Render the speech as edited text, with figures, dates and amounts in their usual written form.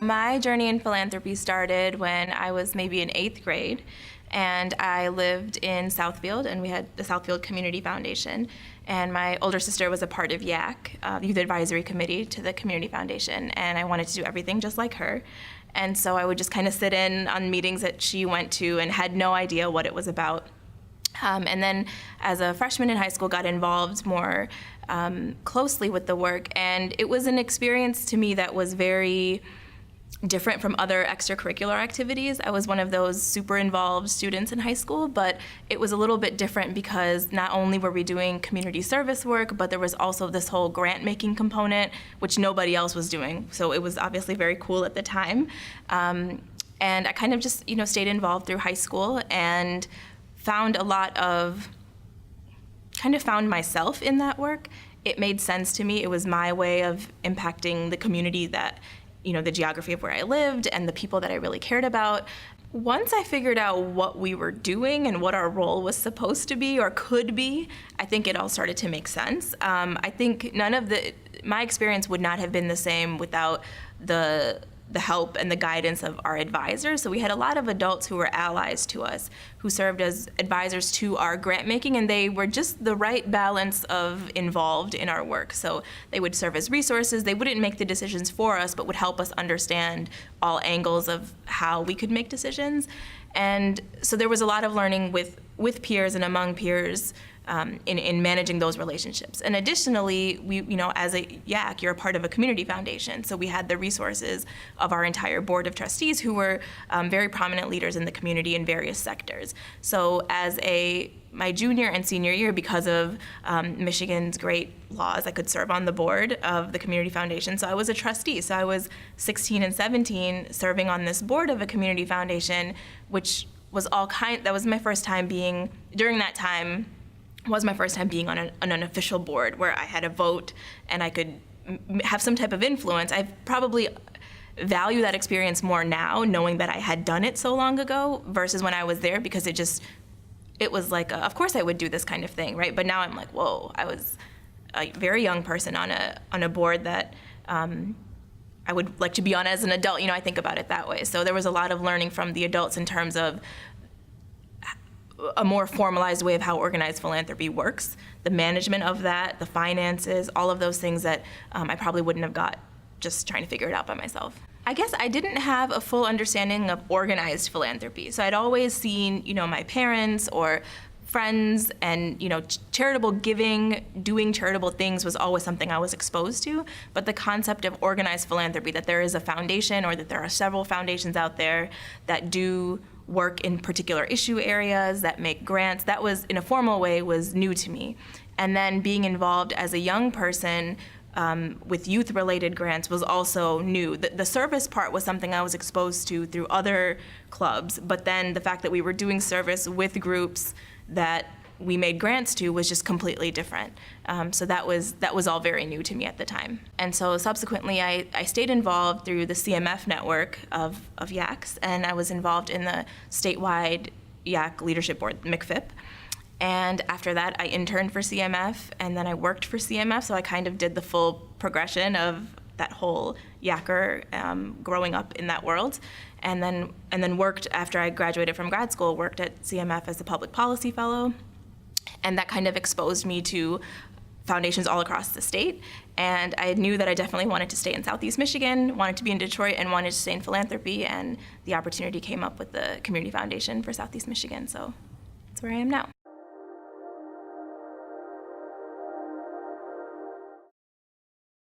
My journey in philanthropy started when I was maybe in 8th grade, and I lived in Southfield, and we had the Southfield Community Foundation, and my older sister was a part of YAC, the Youth Advisory Committee to the Community Foundation, and I wanted to do everything just like her. And so I would just kind of sit in on meetings that she went to and had no idea what it was about. And then as a freshman in high school, got involved more closely with the work, and it was an experience to me that was very different from other extracurricular activities. I was one of those super involved students in high school, but it was a little bit different because not only were we doing community service work, but there was also this whole grant making component, which nobody else was doing. So it was obviously very cool at the time. And I kind of just, stayed involved through high school and found myself in that work. It made sense to me. It was my way of impacting the community that, the geography of where I lived and the people that I really cared about. Once I figured out what we were doing and what our role was supposed to be or could be, I think it all started to make sense. I think my experience would not have been the same without the help and the guidance of our advisors. So we had a lot of adults who were allies to us, who served as advisors to our grant making, and they were just the right balance of involved in our work. So they would serve as resources. They wouldn't make the decisions for us, but would help us understand all angles of how we could make decisions. And so there was a lot of learning with peers and among peers in managing those relationships. And additionally, we, as a YAC, you're a part of a community foundation. So we had the resources of our entire board of trustees who were very prominent leaders in the community in various sectors. So as my junior and senior year, because of Michigan's great laws, I could serve on the board of the community foundation. So I was a trustee. So I was 16 and 17 serving on this board of a community foundation, which was that was my first time being, during that time, was my first time being on an official board where I had a vote and I could have some type of influence. I probably value that experience more now, knowing that I had done it so long ago versus when I was there, because it was like, of course I would do this kind of thing, right? But now I'm like, whoa, I was a very young person on a board that I would like to be on as an adult. I think about it that way. So there was a lot of learning from the adults in terms of a more formalized way of how organized philanthropy works, the management of that, the finances, all of those things that I probably wouldn't have got just trying to figure it out by myself. I guess I didn't have a full understanding of organized philanthropy. So I'd always seen, my parents or friends and, charitable giving, doing charitable things was always something I was exposed to. But the concept of organized philanthropy, that there is a foundation or that there are several foundations out there that do work in particular issue areas, that make grants, that was, in a formal way, was new to me. And then being involved as a young person with youth-related grants was also new. The service part was something I was exposed to through other clubs, but then the fact that we were doing service with groups that we made grants to was just completely different. So that was all very new to me at the time. And so subsequently, I stayed involved through the CMF network of YACs, and I was involved in the statewide YAC leadership board, MCFIP. And after that, I interned for CMF, and then I worked for CMF, so I kind of did the full progression of that whole YACer growing up in that world. And then worked, after I graduated from grad school, worked at CMF as a public policy fellow. And that kind of exposed me to foundations all across the state. And I knew that I definitely wanted to stay in Southeast Michigan, wanted to be in Detroit, and wanted to stay in philanthropy. And the opportunity came up with the Community Foundation for Southeast Michigan. So that's where I am now.